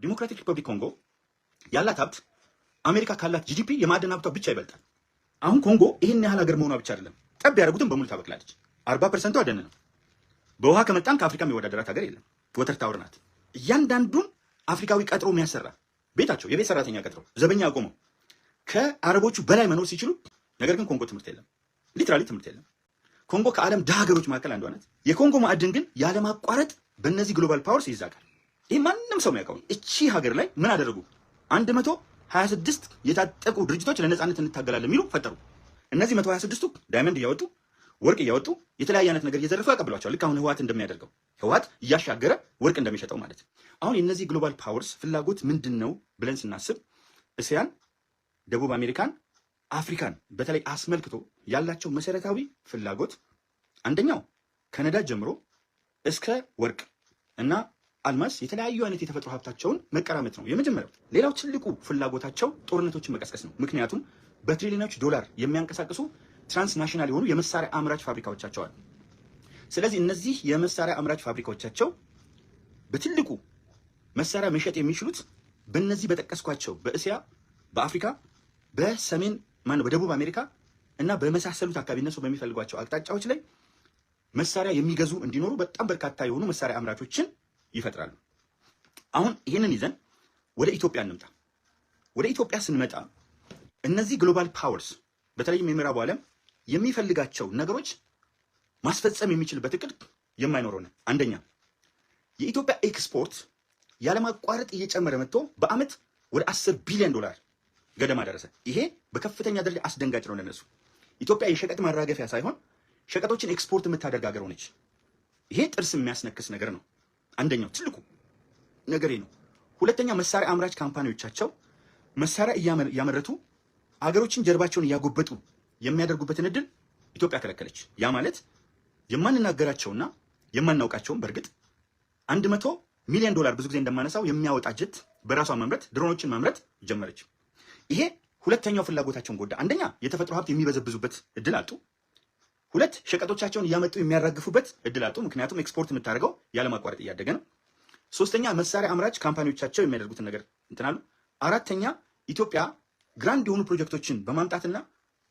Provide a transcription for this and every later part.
ዲሞክራቲክ ሪፐብሊክ ኮንጎ ያላት ሀብት አሜሪካ ካላት ጂዲፒ የማዕድን ሀብቷ ብቻ ይበልጣል። አሁን ኮንጎ ይህን ያህል ሀገር መሆኗ ብቻ አይደለም፣ ጠብ ያደረጉትን በሙሉ ታበቅላለች። 40% ደን ነው። በውሃ ከመጣን ከአፍሪካ የሚወዳደራት ሀገር የለም። ወተር ታወር ናት። እያንዳንዱን አፍሪካዊ ቀጥሮ የሚያሰራ ቤታቸው የቤት ሰራተኛ ቀጥረው ዘበኛ አቆመው ከአረቦቹ በላይ መኖር ሲችሉ፣ ነገር ግን ኮንጎ ትምህርት የለም፣ ሊትራሊ ትምህርት የለም። ኮንጎ ከዓለም ድሃ ሀገሮች መካከል አንዷ ናት። የኮንጎ ማዕድን ግን ያለማቋረጥ በእነዚህ ግሎባል ፓወርስ ይዛጋል። ይህ ማንም ሰው የሚያውቀው። እቺ ሀገር ላይ ምን አደረጉ? 126 የታጠቁ ድርጅቶች ለነጻነት እንታገላለን የሚሉ ፈጠሩ። እነዚህ 126ቱ ዳይመንድ እያወጡ ወርቅ እያወጡ የተለያየ አይነት ነገር እየዘረፉ ያቀብሏቸዋል። ልክ አሁን ህወሓት እንደሚያደርገው ህወሓት እያሻገረ ወርቅ እንደሚሸጠው ማለት። አሁን የእነዚህ ግሎባል ፓወርስ ፍላጎት ምንድን ነው ብለን ስናስብ እስያን፣ ደቡብ አሜሪካን፣ አፍሪካን በተለይ አስመልክቶ ያላቸው መሰረታዊ ፍላጎት አንደኛው ከነዳጅ ጀምሮ እስከ ወርቅ እና አልማስ የተለያዩ አይነት የተፈጥሮ ሀብታቸውን መቀራመት ነው የመጀመሪያው። ሌላው ትልቁ ፍላጎታቸው ጦርነቶችን መቀስቀስ ነው። ምክንያቱም በትሪሊዮኖች ዶላር የሚያንቀሳቅሱ ትራንስናሽናል የሆኑ የመሳሪያ አምራች ፋብሪካዎቻቸው አሉ። ስለዚህ እነዚህ የመሳሪያ አምራች ፋብሪካዎቻቸው በትልቁ መሳሪያ መሸጥ የሚችሉት በእነዚህ በጠቀስኳቸው በእስያ፣ በአፍሪካ፣ በሰሜን በደቡብ አሜሪካ እና በመሳሰሉት አካባቢ እነሱ በሚፈልጓቸው አቅጣጫዎች ላይ መሳሪያ የሚገዙ እንዲኖሩ በጣም በርካታ የሆኑ መሳሪያ አምራቾችን ይፈጥራሉ። አሁን ይህንን ይዘን ወደ ኢትዮጵያ እንምጣ። ወደ ኢትዮጵያ ስንመጣ እነዚህ ግሎባል ፓወርስ በተለይም የምዕራቡ ዓለም የሚፈልጋቸው ነገሮች ማስፈጸም የሚችልበት እቅድ የማይኖረው ነው። አንደኛ የኢትዮጵያ ኤክስፖርት ያለማቋረጥ እየጨመረ መጥቶ በአመት ወደ 10 ቢሊዮን ዶላር ገደማ ደረሰ። ይሄ በከፍተኛ ደረጃ አስደንጋጭ ነው ለነሱ። ኢትዮጵያ የሸቀጥ ማራገፊያ ሳይሆን ሸቀጦችን ኤክስፖርት የምታደርግ ሀገር ሆነች። ይሄ ጥርስ የሚያስነክስ ነገር ነው። አንደኛው ትልቁ ነገር ነው። ሁለተኛ መሳሪያ አምራች ካምፓኒዎቻቸው መሳሪያ እያመረቱ አገሮችን ጀርባቸውን እያጎበጡ የሚያደርጉበትን እድል ኢትዮጵያ ከለከለች። ያ ማለት የማንናገራቸውና የማናውቃቸውን በእርግጥ 100 ሚሊዮን ዶላር ብዙ ጊዜ እንደማነሳው የሚያወጣ ጀት በራሷ መምረት ድሮኖችን ማምረት ጀመረች። ይሄ ሁለተኛው ፍላጎታቸውን ጎዳ። አንደኛ የተፈጥሮ ሀብት የሚበዘብዙበት እድል አጡ። ሁለት ሸቀጦቻቸውን እያመጡ የሚያራግፉበት እድል አጡ። ምክንያቱም ኤክስፖርት የምታደርገው ያለማቋረጥ እያደገ ነው። ሶስተኛ መሳሪያ አምራች ካምፓኒዎቻቸው የሚያደርጉትን ነገር እንትናሉ። አራተኛ ኢትዮጵያ ግራንድ የሆኑ ፕሮጀክቶችን በማምጣትና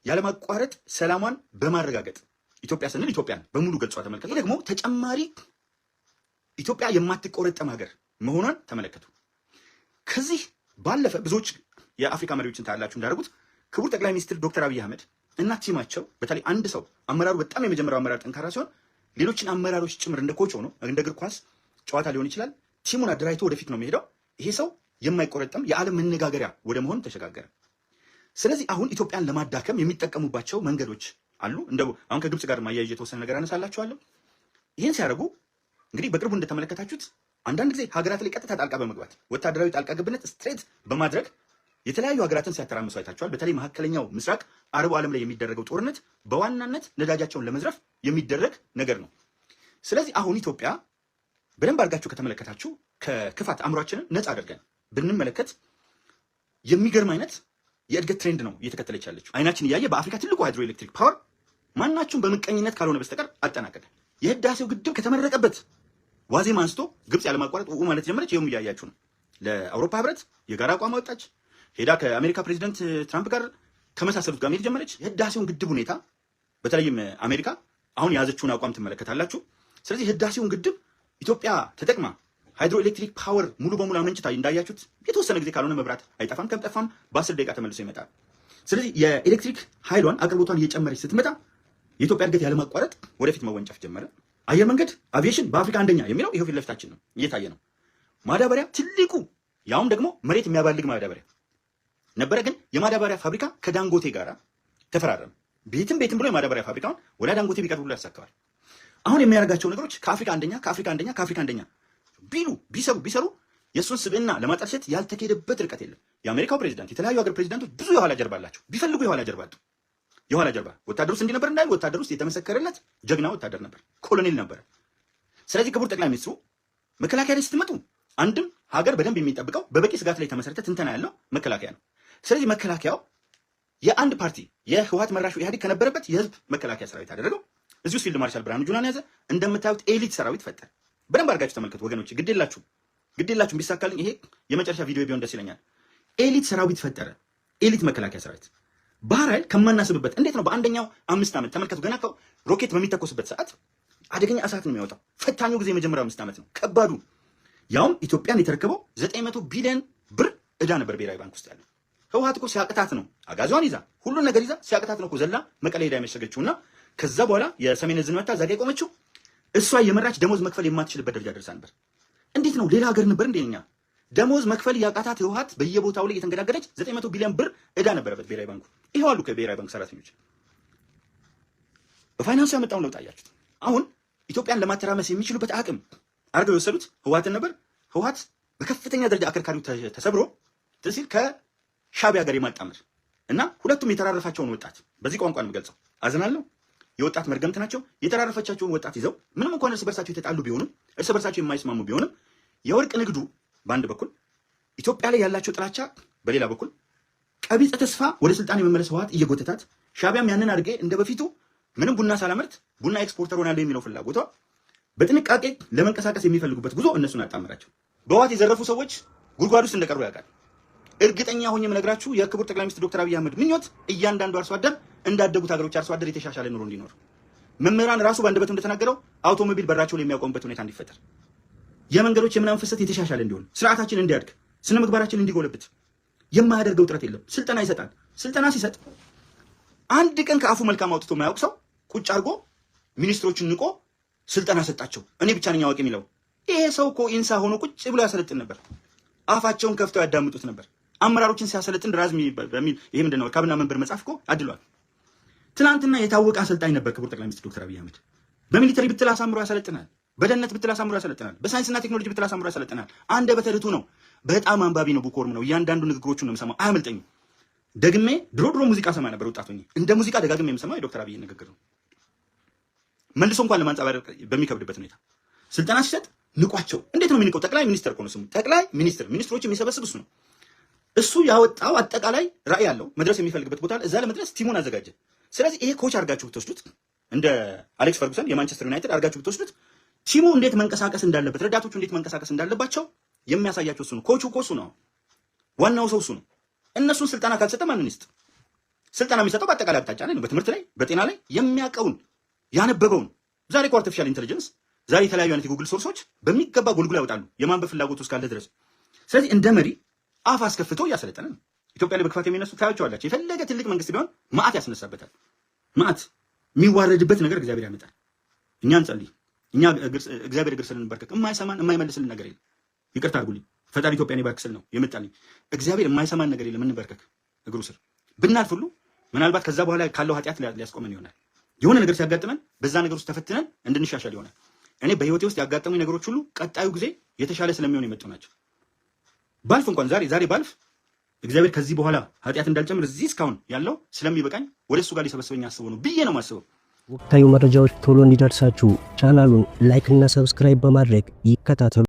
ያለማቋረጥ ሰላሟን በማረጋገጥ ኢትዮጵያ ስንል ኢትዮጵያን በሙሉ ገልጿ ተመልከቱ። ደግሞ ተጨማሪ ኢትዮጵያ የማትቆረጠም ሀገር መሆኗን ተመለከቱ። ከዚህ ባለፈ ብዙዎች የአፍሪካ መሪዎችን ታያላችሁ እንዳደረጉት ክቡር ጠቅላይ ሚኒስትር ዶክተር አብይ አህመድ እና ቲማቸው በተለይ አንድ ሰው አመራሩ በጣም የመጀመሪያው አመራር ጠንካራ ሲሆን ሌሎችን አመራሮች ጭምር እንደ ኮች ሆኖ እንደ እግር ኳስ ጨዋታ ሊሆን ይችላል ቲሙን አደራጅቶ ወደፊት ነው የሚሄደው። ይሄ ሰው የማይቆረጠም የዓለም መነጋገሪያ ወደ መሆን ተሸጋገረ። ስለዚህ አሁን ኢትዮጵያን ለማዳከም የሚጠቀሙባቸው መንገዶች አሉ። እንደው አሁን ከግብጽ ጋር ማያያዥ የተወሰነ ነገር አነሳላችኋለሁ። ይህን ሲያደርጉ እንግዲህ በቅርቡ እንደተመለከታችሁት አንዳንድ ጊዜ ሀገራት ላይ ቀጥታ ጣልቃ በመግባት ወታደራዊ ጣልቃ ገብነት ስትሬት በማድረግ የተለያዩ ሀገራትን ሲያተራምሱ አይታችኋል። በተለይ መካከለኛው ምስራቅ አረቡ ዓለም ላይ የሚደረገው ጦርነት በዋናነት ነዳጃቸውን ለመዝረፍ የሚደረግ ነገር ነው። ስለዚህ አሁን ኢትዮጵያ በደንብ አድርጋችሁ ከተመለከታችሁ ከክፋት አእምሯችንን ነፃ አድርገን ብንመለከት የሚገርም አይነት የእድገት ትሬንድ ነው እየተከተለች ያለችው። አይናችን እያየ በአፍሪካ ትልቁ ሃይድሮ ኤሌክትሪክ ፓወር ማናችሁም በምቀኝነት ካልሆነ በስተቀር አጠናቀቀ። የህዳሴው ግድብ ከተመረቀበት ዋዜማ አንስቶ ግብጽ ያለማቋረጥ ማለት ጀመረች። ይኸውም እያያችሁ ነው። ለአውሮፓ ህብረት የጋራ አቋም አወጣች። ሄዳ ከአሜሪካ ፕሬዚደንት ትራምፕ ጋር ከመሳሰሉት ጋር መሄድ ጀመረች። የህዳሴውን ግድብ ሁኔታ በተለይም አሜሪካ አሁን የያዘችውን አቋም ትመለከታላችሁ። ስለዚህ ህዳሴውን ግድብ ኢትዮጵያ ተጠቅማ ሃይድሮ ኤሌክትሪክ ፓወር ሙሉ በሙሉ አመንጭታ እንዳያችሁት የተወሰነ ጊዜ ካልሆነ መብራት አይጠፋም፣ ከጠፋም በ10 ደቂቃ ተመልሶ ይመጣል። ስለዚህ የኤሌክትሪክ ኃይሏን አቅርቦቷን እየጨመረች ስትመጣ የኢትዮጵያ እድገት ያለማቋረጥ ወደፊት መወንጨፍ ጀመረ። አየር መንገድ አቪዬሽን በአፍሪካ አንደኛ የሚለው ይሄው ፊት ለፊታችን ነው እየታየ ነው። ማዳበሪያ ትልቁ ያውም ደግሞ መሬት የሚያባልግ ማዳበሪያ ነበረ። ግን የማዳበሪያ ፋብሪካ ከዳንጎቴ ጋር ተፈራረመ። ቤትም ብሎ የማዳበሪያ ፋብሪካውን ወደ ዳንጎቴ ቢቀርብ ብሎ ያሳካዋል። አሁን የሚያደርጋቸው ነገሮች ከአፍሪካ አንደኛ ቢሉ ቢሰሩ የእሱን ስብዕና ለማጠልሸት ያልተካሄደበት ርቀት የለም። የአሜሪካው ፕሬዚዳንት፣ የተለያዩ ሀገር ፕሬዚዳንቶች ብዙ የኋላ ጀርባ አላቸው። ቢፈልጉ የኋላ ጀርባ አጡ። የኋላ ጀርባ ወታደር ውስጥ እንዲህ ነበር እንዳይሉ ወታደር ውስጥ የተመሰከረለት ጀግና ወታደር ነበር፣ ኮሎኔል ነበር። ስለዚህ ክቡር ጠቅላይ ሚኒስትሩ መከላከያ ላይ ስትመጡ አንድም ሀገር በደንብ የሚጠብቀው በበቂ ስጋት ላይ የተመሰረተ ትንተና ያለው መከላከያ ነው። ስለዚህ መከላከያው የአንድ ፓርቲ የህወሓት መራሹ ኢህአዴግ ከነበረበት የህዝብ መከላከያ ሰራዊት አደረገው። እዚህ ውስጥ ፊልድ ማርሻል ብርሃኑ ጁላን ያዘ። እንደምታዩት ኤሊት ሰራዊት ፈጠረ። በደንብ አድርጋችሁ ተመልከቱ ወገኖች፣ ግድ የላችሁ ግዴላችሁም ቢሳካልኝ ይሄ የመጨረሻ ቪዲዮ ቢሆን ደስ ይለኛል። ኤሊት ሰራዊት ፈጠረ። ኤሊት መከላከያ ሰራዊት ባህር ኃይል ከማናስብበት እንዴት ነው በአንደኛው 5 ዓመት ተመልከቱ። ገና ሮኬት በሚተኮስበት ሰዓት አደገኛ እሳት ነው የሚያወጣው። ፈታኙ ጊዜ የመጀመሪያው 5 ዓመት ነው ከባዱ። ያውም ኢትዮጵያን የተረከበው 900 ቢሊዮን ብር ዕዳ ነበር ብሔራዊ ባንክ ውስጥ ያለው። ህወሓት እኮ ሲያቅታት ነው አጋዟን ይዛ ሁሉን ነገር ይዛ ሲያቅታት ነው እኮ ዘላ መቀሌ ሄዳ የመሸገችውና ከዛ በኋላ የሰሜን ዕዝን መታ ዛጋ የቆመችው እሷ የመራች ደሞዝ መክፈል የማትችልበት ደረጃ ደርሳ ነበር። እንዴት ነው ሌላ ሀገር ነበር እንደኛ ደሞዝ መክፈል ያቃታት ህወሓት በየቦታው ላይ የተንገዳገደች 900 ቢሊዮን ብር ዕዳ ነበረበት ብሔራዊ ባንኩ። ይሄው አሉ ከብሔራዊ ባንክ ሰራተኞች በፋይናንስ ያመጣውን ለውጥ አያችሁት። አሁን ኢትዮጵያን ለማተራመስ የሚችሉበት አቅም አድርገው የወሰዱት ህወሓትን ነበር። ህወሓት በከፍተኛ ደረጃ አከርካሪው ተሰብሮ ሲል ከሻዕቢያ ጋር የማጣመር እና ሁለቱም የተራረፋቸውን ወጣት በዚህ ቋንቋ ነው የምገልጸው። አዝናለሁ። የወጣት መርገምት ናቸው። የተራረፈቻቸውን ወጣት ይዘው ምንም እንኳን እርስ በርሳቸው የተጣሉ ቢሆኑም እርስ በርሳቸው የማይስማሙ ቢሆንም የወርቅ ንግዱ በአንድ በኩል ኢትዮጵያ ላይ ያላቸው ጥላቻ በሌላ በኩል ቀቢጸ ተስፋ ወደ ስልጣን የመመለስ ህወሓት እየጎተታት ሻዕቢያም ያንን አድርጌ እንደ በፊቱ ምንም ቡና ሳላመርት ቡና ኤክስፖርተር ሆናለሁ የሚለው ፍላጎቷ በጥንቃቄ ለመንቀሳቀስ የሚፈልጉበት ጉዞ እነሱን አጣመራቸው። በህወሓት የዘረፉ ሰዎች ጉድጓድ ውስጥ እንደቀሩ ያውቃል። እርግጠኛ ሆኜ የምነግራችሁ የክቡር ጠቅላይ ሚኒስትር ዶክተር አብይ አህመድ ምኞት እያንዳንዱ አርሶ አደር እንዳደጉት ሀገሮች አርሶ አደር የተሻሻለ ኑሮ እንዲኖር፣ መምህራን ራሱ በአንደበቱ እንደተናገረው አውቶሞቢል በራቸው ላይ የሚያቆሙበት ሁኔታ እንዲፈጠር፣ የመንገዶች የምናምን ፍሰት የተሻሻለ እንዲሆን፣ ስርዓታችን እንዲያድግ፣ ስነ ምግባራችን እንዲጎለብት የማያደርገው ጥረት የለም። ስልጠና ይሰጣል። ስልጠና ሲሰጥ አንድ ቀን ከአፉ መልካም አውጥቶ የማያውቅ ሰው ቁጭ አድርጎ ሚኒስትሮችን ንቆ ስልጠና ሰጣቸው። እኔ ብቻ ነኝ አዋቂ የሚለው ይሄ ሰው እኮ ኢንሳ ሆኖ ቁጭ ብሎ ያሰለጥን ነበር። አፋቸውን ከፍተው ያዳምጡት ነበር። አመራሮችን ሲያሰለጥን ራዝሚ በሚል ይሄ ምንድነው ካብና መንበር መጽሐፍ እኮ አድሏል። ትናንትና የታወቀ አሰልጣኝ ነበር ክቡር ጠቅላይ ሚኒስትር ዶክተር አብይ አህመድ። በሚሊተሪ ብትል አሳምሮ ያሰለጥናል። በደህንነት ብትል አሳምሮ ያሰለጥናል። በሳይንስና ቴክኖሎጂ ብትል አሳምሮ ያሰለጥናል። አንደበተ ርቱዕ ነው። በጣም አንባቢ ነው። ቡኮርም ነው። እያንዳንዱ ንግግሮቹን ነው የምሰማው። አያመልጠኝም። ደግሜ ድሮ ሙዚቃ ሰማ ነበር ወጣት ሆኜ። እንደ ሙዚቃ ደጋግሜ የምሰማው የዶክተር አብይ ንግግር ነው። መልሶ እንኳን ለማንጸባረቅ በሚከብድበት ሁኔታ ስልጠና ሲሰጥ ንቋቸው። እንዴት ነው የሚንቀው? ጠቅላይ ሚኒስትር እኮ ነው ስሙ። ጠቅላይ ሚኒስትር ሚኒስትሮች የሚሰበስብ እሱ ነው። እሱ ያወጣው አጠቃላይ ራዕይ ያለው መድረስ የሚፈልግበት ቦታ እዛ ለመድረስ ቲሙን አዘጋጀ። ስለዚህ ይሄ ኮች አድርጋችሁ ብትወስዱት እንደ አሌክስ ፈርጉሰን የማንቸስተር ዩናይትድ አድርጋችሁ ብትወስዱት ቲሙ እንዴት መንቀሳቀስ እንዳለበት፣ ረዳቶቹ እንዴት መንቀሳቀስ እንዳለባቸው የሚያሳያቸው እሱ ነው። ኮቹ እኮ እሱ ነው። ዋናው ሰው እሱ ነው። እነሱን ስልጠና ካልሰጠ ማንን ይስጥ? ስልጠና የሚሰጠው በአጠቃላይ አቅጣጫ ላይ ነው። በትምህርት ላይ፣ በጤና ላይ የሚያውቀውን ያነበበውን። ዛሬ እኮ አርቲፊሻል ኢንተለጀንስ ዛሬ የተለያዩ አይነት የጉግል ሶርሶች በሚገባ ጎልጉላ ያወጣሉ የማንበብ ፍላጎት ውስጥ ካለ ድረስ። ስለዚህ እንደ መሪ አፍ አስከፍቶ እያሰለጠነ ነው። ኢትዮጵያ ላይ በክፋት የሚነሱ ታያቸዋላችሁ። የፈለገ ትልቅ መንግስት ቢሆን መዓት ያስነሳበታል። መዓት የሚዋረድበት ነገር እግዚአብሔር ያመጣል። እኛ እንጸልይ። እኛ እግዚአብሔር እግር ስር እንበርከክ። የማይሰማን የማይመልስልን ነገር የለም። ይቅርታ አድርጉልኝ። ፈጣሪ ኢትዮጵያን ይባርክ ስል ነው የመጣልኝ። እግዚአብሔር የማይሰማን ነገር የለም። እንበርከክ እግሩ ስር ብናልፍ ሁሉ ምናልባት ከዛ በኋላ ካለው ኃጢአት ሊያስቆመን ይሆናል። የሆነ ነገር ሲያጋጥመን በዛ ነገር ውስጥ ተፈትነን እንድንሻሻል ይሆናል። እኔ በህይወቴ ውስጥ ያጋጠሙኝ ነገሮች ሁሉ ቀጣዩ ጊዜ የተሻለ ስለሚሆን የመጡ ናቸው። ባልፍ እንኳን ዛሬ ባልፍ እግዚአብሔር ከዚህ በኋላ ኃጢአት እንዳልጨምር እዚህ እስካሁን ያለው ስለሚበቃኝ ወደ እሱ ጋር ሊሰበስበኝ አስቦ ነው ብዬ ነው የማስበው። ወቅታዊ መረጃዎች ቶሎ እንዲደርሳችሁ ቻናሉን ላይክ እና ሰብስክራይብ በማድረግ ይከታተሉ።